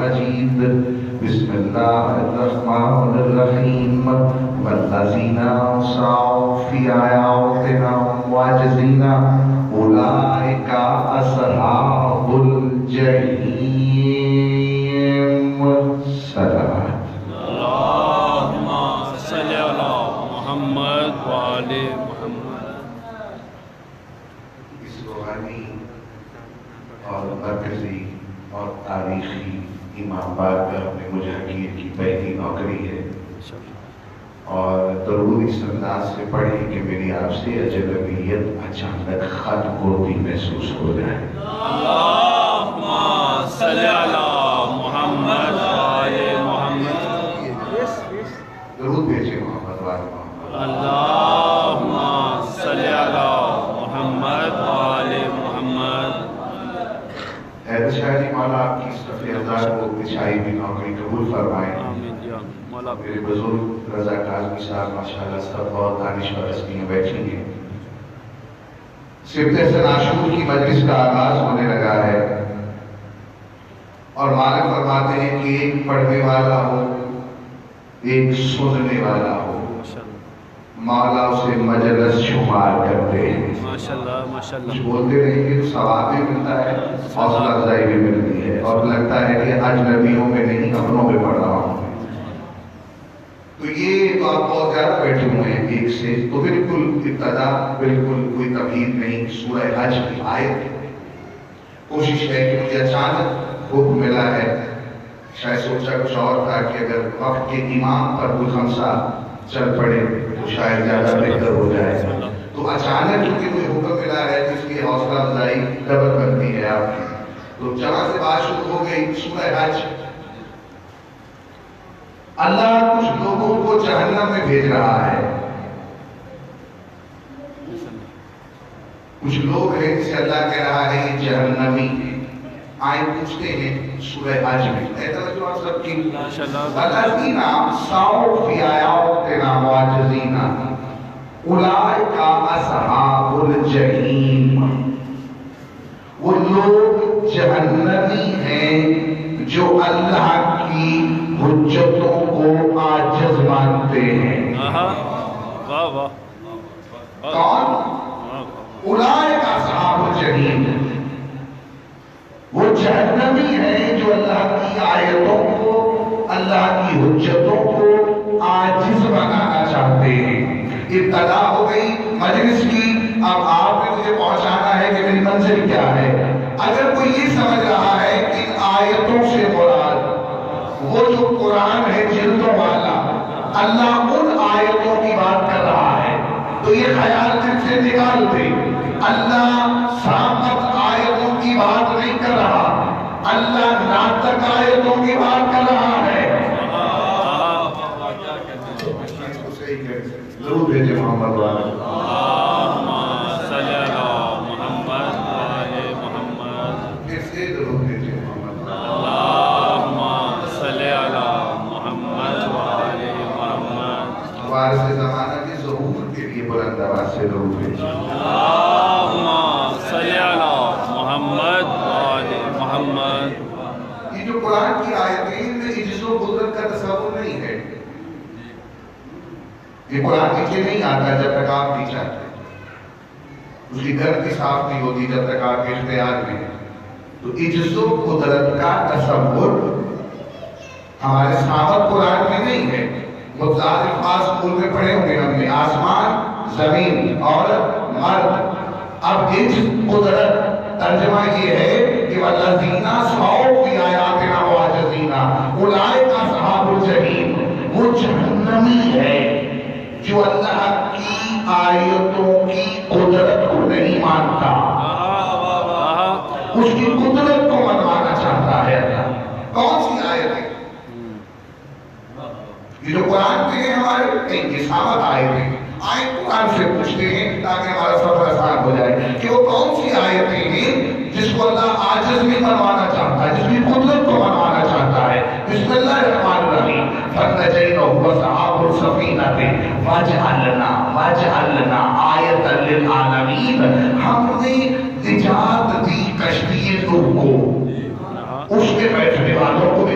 مجید بسم اللہ الرحمن الرحیم والذین سعوا فی آیاتنا معجزین اولئک اصحاب الجحیم صلوات اللہم صلی علی محمد وآل محمد۔ اس روحانی اور مرکزی اور تاریخی امام بارگاہ میں مجاہدین کی پہلی نوکری ہے، اور درود اس انداز سے پڑھی کہ میری آپ سے اجنبیت اچانک ختم ہوتی محسوس ہو جائے۔ اللہم صلی علی محمد وآل محمد۔ درود بھیجے محمد وآل محمد۔ اللہم صلی علی محمد وآل محمد۔ حیدر شاہ جی مولا آپ کی صفِ ازار کو بچھائی بھی نوکری قبول فرمائیں۔ آمین یا مولا۔ میرے بزرگ رضا کاظمی صاحب ماشاءاللہ سب بہت دانشور ہستیاں بیٹھی ہیں۔ سبت حسن عاشور کی مجلس کا آغاز ہونے لگا ہے، اور مالک فرماتے ہیں کہ ایک پڑھنے والا ہو ایک سننے والا ہو، مولا اسے مجلس شمار کرتے ہیں۔ ماشاءاللہ ماشاءاللہ۔ کچھ بولتے نہیں کہ ثواب بھی ملتا ہے، حوصلہ افزائی بھی ملتی ہے، اور لگتا ہے کہ اجنبیوں میں نہیں اپنوں میں پڑھ رہا ہوں۔ تو یہ تو آپ بہت زیادہ بیٹھے ہوئے ہیں ایک سے، تو بالکل ابتدا بالکل کوئی تمہید نہیں، سورہ حج کی آیت۔ کوشش ہے کہ مجھے اچانک حکم ملا ہے، شاید سوچا کچھ اور تھا کہ اگر وقت کے امام پر کوئی خمسہ چل پڑے تو شاید زیادہ بہتر ہو جائے۔ تو اچانک کیونکہ کوئی حکم ملا ہے جس کی حوصلہ افزائی ڈبل بنتی ہے آپ کی، تو جہاں سے بات شروع ہو گئی سورہ حج۔ اللہ کچھ لوگوں کو جہنم میں بھیج رہا ہے، کچھ لوگ ہیں جسے اللہ کہہ رہا ہے یہ جہنمی۔ آئیں پوچھتے ہیں سورہ حج میں، اے توجہ آپ سب کی، والذین سعوا فی آیاتنا معجزین اولئک اصحاب الجحیم۔ وہ لوگ جہنمی ہیں جو اللہ کی حجتوں کو عاجز مانتے ہیں۔ واہ واہ۔ کون؟ اولئک اصحاب الجحیم، وہ جہنمی ہیں جو اللہ کی آیتوں کو، اللہ کی حجتوں کو عاجز بنانا چاہتے ہیں۔ ابتدا ہو گئی مجلس کی، اب آپ نے مجھے پہنچانا ہے کہ میری منزل کیا ہے۔ اگر کوئی یہ سمجھ رہا ہے کہ ان آیتوں سے مراد وہ جو قرآن ہے جلدوں والا، اللہ ان آیتوں کی بات کر رہا ہے، تو یہ خیال دل سے نکال دے۔ اللہ سامت آیتوں کی بات نہیں کر رہا، اللہ ناطق آیتوں کی بات کر رہا ہے۔ ضرور بھیجے محمد والا۔ اللہم صلی علی محمد وآل محمد۔ پھر سے ضرور بھیجے محمد والا۔ اللہم صلی علی محمد وآل محمد۔ وارث زمانہ کی ظہور کے لیے بلند آواز سے ضرور بھیجے۔ اللہم صلی علی محمد وآل محمد۔ یہ جو قرآن کی آیتیں میں عجز و قدرت کا تصور نہیں ہے، یہ قرآن نیچے نہیں آتا جب تک آپ نہیں چاہتے، اس کی گردی صاف نہیں ہوتی جب تک آپ کے اختیار میں۔ تو عجز و قدرت کا تصور ہمارے سامت قرآن میں نہیں ہے۔ مبزاد الفاظ اسکول میں پڑھے ہوں گے ہم نے، آسمان، زمین، عورت، مرد۔ اب عجز قدرت ترجمہ یہ ہے کہ والذین سعوا فی آیاتنا معجزین اولئک اصحاب الجحیم، وہ جہنمی ہے جو اللہ کی آیتوں کی قدرت کو نہیں مانتا، اس کی قدرت کو منوانا چاہتا ہے اللہ۔ کون سی آیتیں؟ یہ جو قرآن میں ہیں ہمارے یہ ثابت آیتیں، آئیں قرآن سے پوچھتے ہیں تاکہ ہمارا سفر آسان ہو جائے کہ وہ کون سی آیتیں ہیں جس کو اللہ عاجز بھی منوانا چاہتا ہے، جس کی قدرت کو منوانا چاہتا ہے۔ بسم اللہ الرحمن الرحیم۔ فَنَجَّيْنَاهُ وَأَصْحَابَ السَّفِينَةِ وَجَعَلْنَا آیَةً لِلْعَالَمِینَ، ہم نے نجات دی کشتی نوح کو، اس کے بیٹھنے والوں کو بھی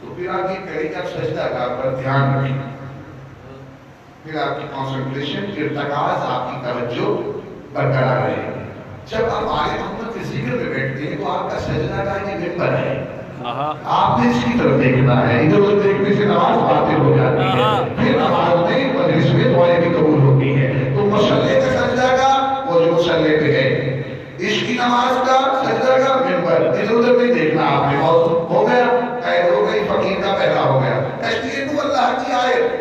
تو پھر آپ یہ کریں کہ آپ سجدہ گاہ پر دھیان رکھیں، پھر آپ کی کنسنٹریشن، ارتکاز، آپ کی توجہ برقرار رہے. جب آپ آل محمد کے ذکر میں بیٹھتے ہیں تو آپ کا سجدہ گاہ یہ ممبر ہے، آپ نے اس کی طرف دیکھنا ہے. ادھر ادھر دیکھنے سے نماز باطل ہو جاتی ہے، پھر نماز میں مجلس میں دعائیں بھی قبول ہوتی ہیں. تو مصلی کا سجدہ گاہ وہ جو مصلی پہ ہے، اس کی نماز کا سجدہ گاہ ممبر. ادھر ادھر نہیں دیکھنا آپ نے. اور ہو گیا قید ہو گئی، فقیر کا پیدا ہو گیا. تشریح اللہ کی آیت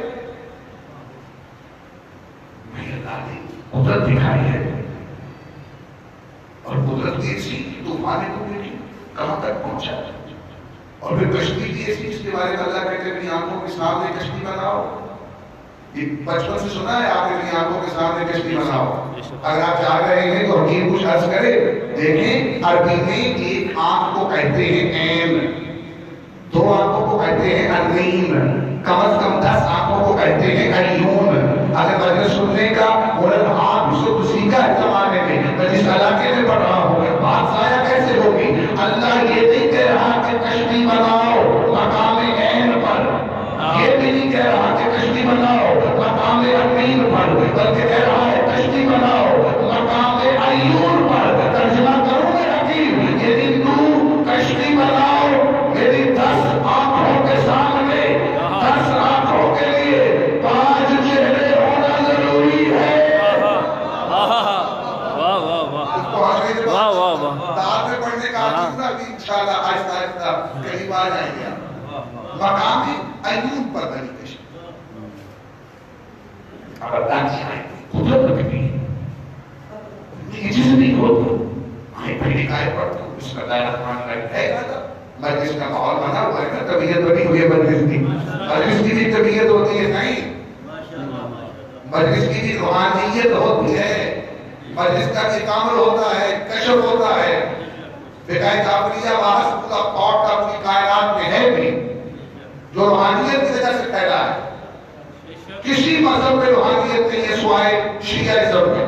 میں اللہ نے قدرت دکھائی ہے، اور قدرت ایسی طوفان کو دیکھی کہاں تک پہنچا، اور پھر کشتی بھی ایسی جس کے بارے میں اللہ کہتے ہیں اپنی آنکھوں کے سامنے کشتی بناؤ. یہ بچپن سے سنا ہے آپ نے، اپنی آنکھوں کے سامنے کشتی بناؤ. اگر آپ جا رہے ہیں تو حکیم کچھ عرض کرے. دیکھیں عربی میں ایک آنکھ کو کہتے ہیں عین، دو آنکھوں کو کہتے ہیں العین، کم از کم 10 آنکھوں کو کہتے ہیں عیون. اگر مجلس سننے کا ورنہ آپ اس کو سیکھا ہے زمانے میں، میں جس علاقے میں پڑھ رہا ہوں، بات ضائع کیسے ہوگی؟ اللہ یہ نہیں کہہ رہا کہ کشتی بناؤ مقام عین پر، یہ بھی نہیں کہہ رہا کہ کشتی بناؤ مقام عین پر، بلکہ کہہ رہا ہے کشتی بناؤ مقام عیون پر. ترجمہ کروں گے حکیم، یعنی تو کشتی بناؤ میری 10 آنکھوں کے سامنے، 10 آنکھوں کے لیے 5 چہرے ہونا ضروری ہے. دعات میں پڑھنے کا آجیزہ بھی انشاءاللہ آہستہ آہستہ کہیں بار جائیں گے. مقام عیون پر بنی کشتی. اب اللہ کی آیت قدرت رکھتی ہے، یہ جس بھی ہو آئے پہلی آیت پڑھتا ہوں بسم اللہ الرحمن الرحیم. ہے نا مجلس کا ماحول بنا ہوا ہے نا، طبیعت بنی ہوئی ہے مجلس کی. مجلس کی بھی طبیعت ہوتی ہے نہیں، مجلس کی بھی روحانیت ہوتی ہے، مجلس کا بھی کامل ہوتا ہے، کشف ہوتا ہے. بقائے کافریہ واحد پورا پاٹ اپنی کائنات میں ہے بھی جو روحانیت کی وجہ سے پھیلا ہے. کسی مذہب میں روحانیت نہیں ہے سوائے شیعہ میں.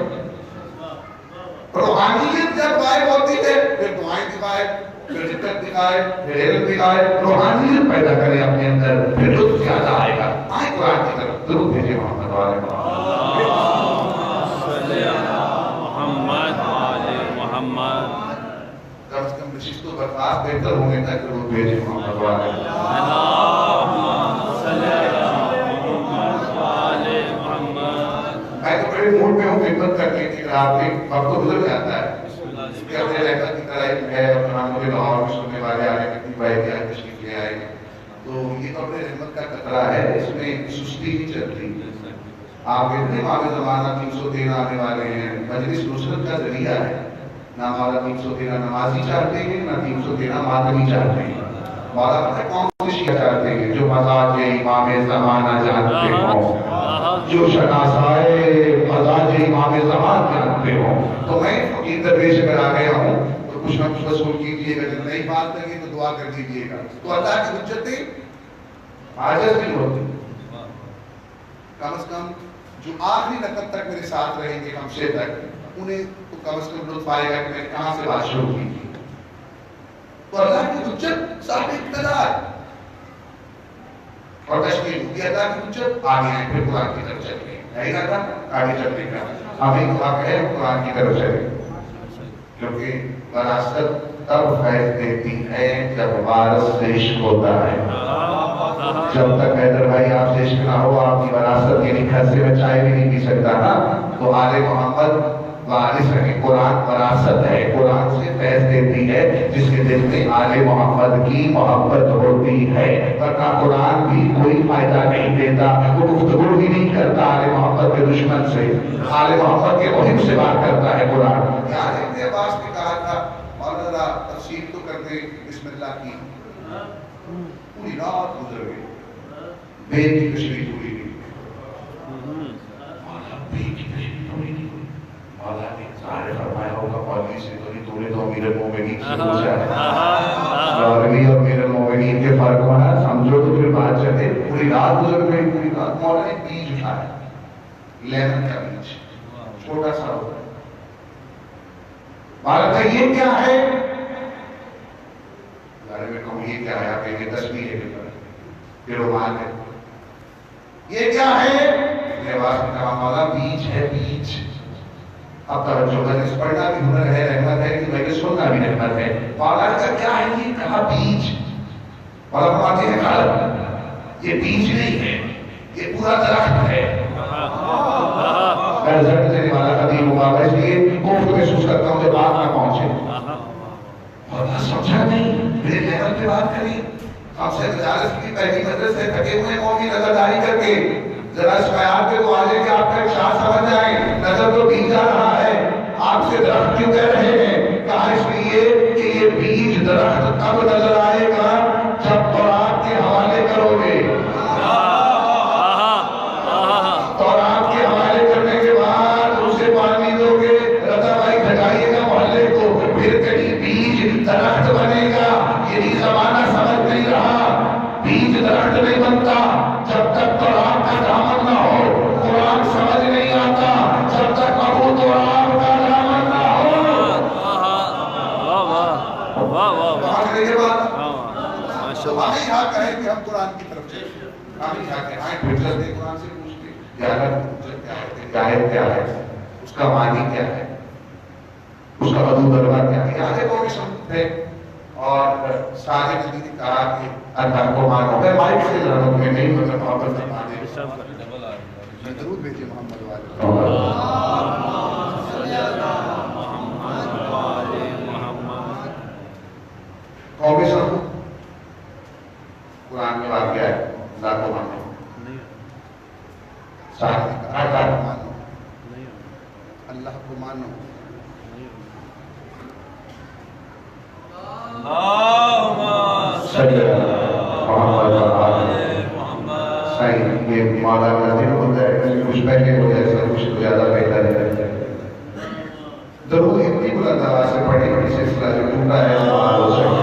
روحانیت جب غائب ہوتی ہے پھر دعائیں بھی غائب، پھر دقت بھی غائب، پھر علم بھی غائب. روحانیت پیدا کرے اپنے اندر، پھر لطف زیادہ آئے گا. آئے قرآن کی طرف ضرور بھیجے محمد والے محمد. کم از کم نشست و برخاست بہتر ہوں گے تاکہ ضرور بھیجے محمد والے. میں تو بڑے موڈ میں ہوں خدمت کرنے کی. آپ ایک وقت تو گزر جاتا ہے کہ اپنے رہتا کی طرح ایک ہے اپنا مجھے لاہور میں سننے والے آئے کتنی بھائی بھی آئے تشریف لے آئے. تو یہ تو اپنے رحمت کا قطرہ ہے، اس میں سستی نہیں چلتی. آپ اتنے ماہ زمانہ 313 آنے والے ہیں. مجلس نصرت کا ذریعہ ہے. نہ مولا 313 نمازی چاہتے ہیں، نہ 313 ماتمی چاہتے ہیں. مولا پتہ کون سی شیعہ چاہتے ہیں؟ جو مزاج امام زمانہ جانتے ہوں، جو شناسائے مزاج امام زمان جانتے ہوں. تو میں فقیر درویش اگر آ گیا ہوں تو کچھ نہ کچھ وصول کیجیے گا. جب نئی بات لگی تو دعا کر دیجیے گا. تو اللہ کی حجتیں عاجز نہیں ہوتی. کم از کم جو آخری نقط تک میرے ساتھ رہیں گے ہمشے تک، انہیں تو کم از کم لطف آئے گا کہ میں نے کہاں سے بات شروع کی. تو اللہ کی حجت صاحب اقتدار اور تشکیل ہوگی. اللہ کی حجت آگے ہیں، پھر قرآن کی طرف چلیں گے. نہیں رہتا آگے چلنے کا ہمیں دعا کہے قرآن کی طرف چلیں، کیونکہ وراثت تب فیض دیتی ہے جب وارث سے عشق ہوتا ہے. جب تک حیدر بھائی آپ سے عشق نہ ہو، آپ کی وراثت یعنی خزے میں چائے بھی نہیں پی سکتا نا. تو آل محمد وارث ہے، قرآن وراثت ہے. قرآن سے فیض دیتی ہے جس کے دل میں آل محمد کی محبت ہوتی ہے. ورنہ قرآن بھی کوئی فائدہ نہیں دیتا. وہ گفتگو بھی نہیں کرتا آل محمد کے دشمن سے، آل محمد کے محب سے بات کرتا ہے قرآن. یاد ابن عباس نے کہا تھا مولانا تفسیر تو کر دے بسم اللہ کی. پوری رات گزر گئی، بے کی تشریح پوری نہیں. مولا بے کی تشریح پوری نہیں ہوئی. مولا نے ظاہر فرمایا ہوگا مولوی سے تو نہیں، تو نے تو امیر المومنین سے پوچھا ہے. مولوی اور امیر المومنین کے فرق وہاں سمجھو تو پھر بات چلے. پوری رات گزر گئی. پوری رات مولا نے بیج اٹھایا، لیمن کا بیج، چھوٹا سا ہوتا ہے. مولا کہا یہ کیا ہے؟ میں کہوں یہ کیا ہے؟ آپ یہ تصویر ہے کہ یہ رومال ہے. یہ کیا ہے؟ لباس میں کہا مولا بیج ہے بیج. اب توجہ مجلس پڑھنا بھی ہنر ہے رحمت ہے کہ مجلس سننا بھی رحمت ہے. مولا کا کیا ہے یہ؟ کہا بیج. مولا فرماتے ہیں غلط، یہ بیج نہیں ہے، یہ پورا درخت ہے. میں رزلٹ دینے والا قدیم ہوا ہے، اس لیے کوفت محسوس کرتا ہوں جب بات نہ پہنچے. اور بات سمجھا نہیں، میرے لیول پہ بات کری. ہم سے مجالس کی پہلی مجلس سے تھکے ہوئے قومی نظرداری کر کے ذرا اس معیار پہ تو آ جائے کہ آپ کا ارشاد سمجھ جائیں. نظر تو بیج آ رہا ہے، آپ سے درخت کیوں کہہ رہے ہیں؟ کہا اس لیے کہ یہ بیج درخت کب نظر آئے گا جب تورات کے حوالے کرو گے. تورات کے حوالے کرنے کے بعد اسے پانی دو گے، رضا بھائی بھجائیے گا محلے کو، پھر کہیں بیج درخت بنے گا. یہی زمانہ سمجھ نہیں رہا، بیج درخت نہیں بنتا جب تک تورات کا دامن نہ ہو. قرآن سمجھ نہیں آتا جب تک ابو تورات کا دامن نہ ہو. یہ بات ہمیں یہاں کہیں کہ ہم قرآن کی طرف چلیں، ہمیں یہاں کہیں آئیں ٹویٹر دے قرآن سے پوچھتے آیت کیا ہے، اس کا معنی کیا ہے، اس کا بدو دربار کیا ہے. یہاں دیکھو کہ سمجھتے ہیں اور سارے ندی نے کہا کہ اللہ کو مانو. میں مائک سے لڑوں میں نہیں مطلب محبت سے مانے درود بھیجے محمد والے. قومی سب قرآن میں واقعہ ہے اللہ کو مانو. اللہ کو مانو. صحیح یہ مولا نظر ہوتا ہے، کچھ پہلے ہو جائے سب کچھ زیادہ بہتر ہے. ضرور اتنی بلند آواز سے پڑھی بڑی سلسلہ جو ٹوٹا ہے ہو سکے.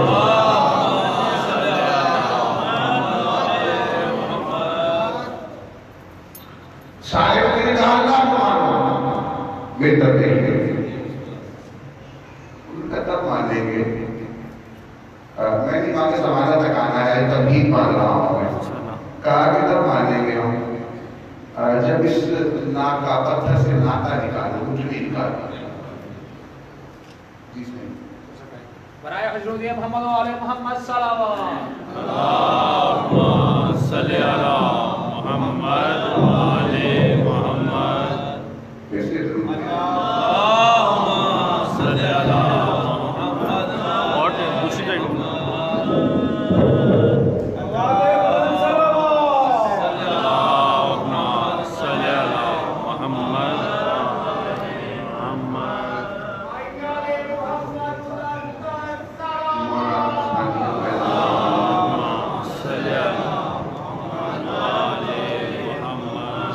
سارے نے کہا اللہ کو مانو، بہتر دیں گے ان کا تب مانیں گے. میں نے کہا کہ زمانہ تک آنا ہے، تمہید مان رہا ہوں میں. کہا کہ تب مانیں گے ہم جب اس ناک کا پتھر سے ناتا نکالو، کچھ بھی نکالو. برائے حضرت محمد و آل محمد صلوات. اللہم صلی علی محمد و آل محمد. کیسے ضرور اللہم صلی علی محمد اور دوسری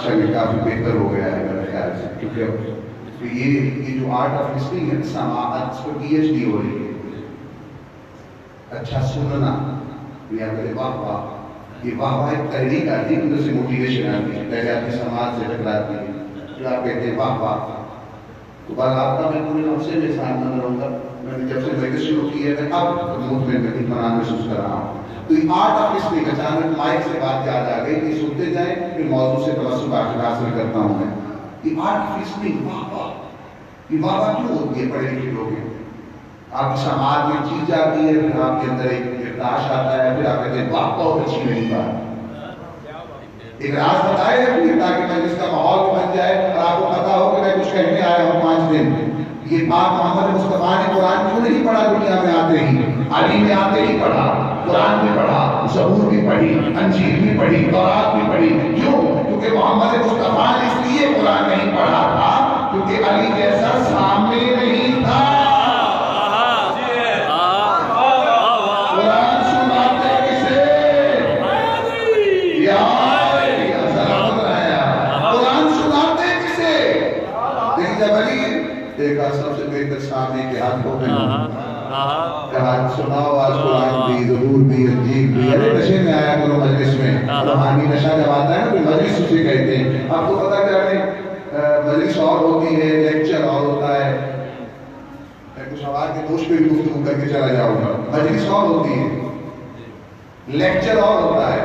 جگہ کافی بہتر ہو گیا ہے میرے خیال سے، کیونکہ یہ جو آرٹ آف لسننگ ہے سماعت، اس پر پی ایچ ڈی ہو رہی ہے. اچھا سننا، یا پہلے واہ واہ، یہ واہ واہ ایک تحریک آتی ہے، اندر سے موٹیویشن آتی ہے. پہلے آپ کی سماعت سے ٹکراتی ہے، پھر آپ کہتے ہیں واہ واہ. تو بعد آپ کا میں پورے نفسے میں سامنا رہوں گا. میں نے جب سے مجلس شروع کی ہے میں اب مطمئن اطمینان محسوس کر رہا ہوں. تو یہ آرٹ آف لسننگ اچانک مائک سے بات یاد آ گئی کہ سنتے جائیں، پھر موضوع سے توسط حاصل کرتا ہوں میں. یہ آرٹ آف لسننگ، واہ واہ، یہ واہ واہ کیوں ہوتی ہے؟ پڑھے لکھے لوگ ہیں، آپ کی سماعت میں چیز جاتی ہے، پھر آپ کے اندر ایک ارتعاش آتا ہے، پھر آپ کہتے ہیں واہ بہت اچھی نہیں بات. ایک راز بتائے تاکہ مجلس کا ماحول بن جائے اور آپ کو پتا ہو کہ میں کچھ کہنے آیا ہوں 5 دن. یہ پاک محمد مصطفیٰ نے قرآن کیوں نہیں پڑھا دنیا میں آتے ہی؟ علی میں آتے ہی پڑھا، قرآن بھی پڑھا، زبور بھی پڑھی، انجیل بھی پڑھی، تورات بھی پڑھی. کیوں؟ کیونکہ محمد مصطفیٰ نے اس لیے قرآن نہیں پڑھا تھا کیونکہ علی جیسا سامنے نہیں تھا. قرآن سناتے کسے؟ قرآن سناتے کسے؟ لیکن جب علی دیکھا سب سے بہتر سامنے کے ہاتھ ہو کہا سناؤ آج قرآن بھی، ظہور بھی، انجیل بھی. ارے نشے میں آیا کرو مجلس میں. روحانی نشہ جب آتا ہے نا تو مجلس اسے کہتے ہیں. آپ کو پتا کیا ہے، مجلس اور ہوتی ہے، لیکچر اور ہوتا ہے. میں کچھ آواز کے دوست پہ بھی گفتگو کر کے چلا جاؤں گا. مجلس اور ہوتی ہے، لیکچر اور ہوتا ہے.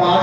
5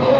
2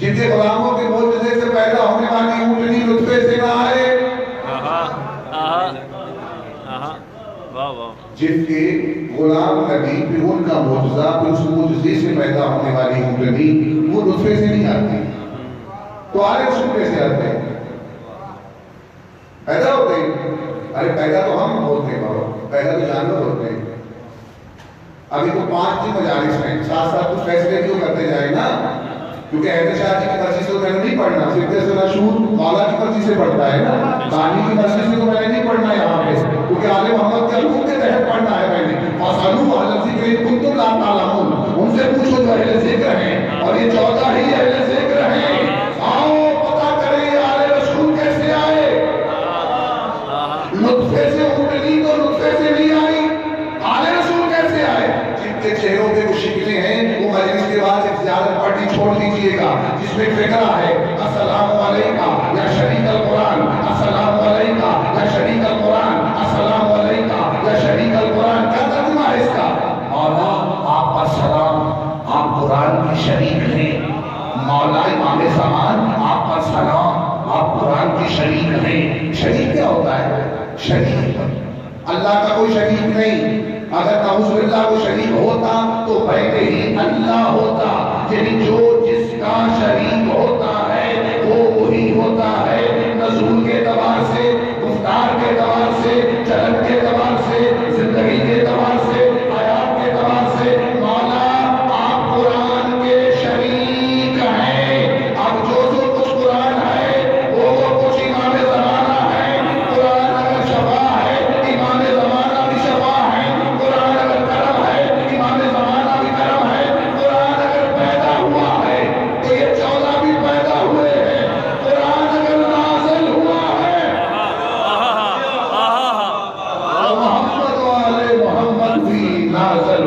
جن کے غلاموں کے معجزے سے پیدا ہونے والی اونٹنی لطفے سے نہ آئے، واہ واہ، جن کے غلام نبی پھر ان کا معجزہ پھر اس معجزے سے پیدا ہونے والی اونٹنی وہ لطفے سے نہیں آتی، تو آل رسول کیسے آتے ہیں؟ پیدا ہوتے ہیں؟ ارے پیدا تو ہم ہوتے ہیں بابا، پیدا تو جانور ہوتے ہیں۔ ابھی تو 5 کی مجالس ہیں، ساتھ ساتھ کچھ فیصلے کیوں کرتے جائیں نا، کیونکہ اہل شاہ جی کی مرضی سے تو میں نے نہیں پڑھنا، صرف سے رشود مولا کی مرضی سے پڑھتا ہے نا، کہانی کی مرضی سے تو میں نے نہیں پڑھنا یہاں پہ، کیونکہ آل محمد کے حکم کے تحت پڑھنا ہے میں نے۔ فَاسْأَلُوا أَهْلَ الذِّكْرِ إِن كُنتُمْ لَا تَعْلَمُونَ، ان سے پوچھو جو اہل ذکر ہیں، اور یہ 14 ہی اہل ذکر ہیں۔ آؤ پتہ کریں یہ آل رسول کیسے آئے، لطفے سے اونٹنی تو لطفے سے نہیں آئی، آل رسول کیسے آئے؟ جن کے چہروں پہ وہ شکلیں ہیں وہ مجلس کے بعد ایک زیارت پارٹی چھوڑ دیجئے گا جس میں فکرہ ہے السلام علیکہ یا شریک القرآن، السلام علیکہ یا شریک القرآن، السلام علیکہ یا شریک القرآن۔ کیا ترجمہ ہے اس کا؟ مولا آپ پر سلام، آپ قرآن کی شریک ہیں۔ مولا امام زمان آپ پر سلام، آپ قرآن کی شریک ہیں۔ شریک کیا ہوتا ہے؟ شریک اللہ کا کوئی شریک نہیں، اگر نعوذ باللہ کو شریک ہوتا تو پہلے ہی اللہ ہوتا، یعنی جو جس کا شریک ہوتا ہے وہ وہی ہوتا ہے، نزول کے اعتبار سے، گفتار کے اعتبار سے، چلن کے اعتبار سے، زندگی کے اعتبار سے، آیات کے اعتبار سے۔ مولا آپ قرآن کے شریک ہیں، اب جو کچھ قرآن ہے وہ کچھ امام زمانہ ہے، قرآن اگر شفا ہے امام زمانہ بھی شفا ہے، قرآن اگر کرم ہے امام زمانہ بھی کرم ہے، قرآن اگر پیدا ہوا ہے تو یہ 14 بھی پیدا ہوئے ہیں، قرآن اگر نازل ہوا ہے تو محمد و آل محمد بھی نازل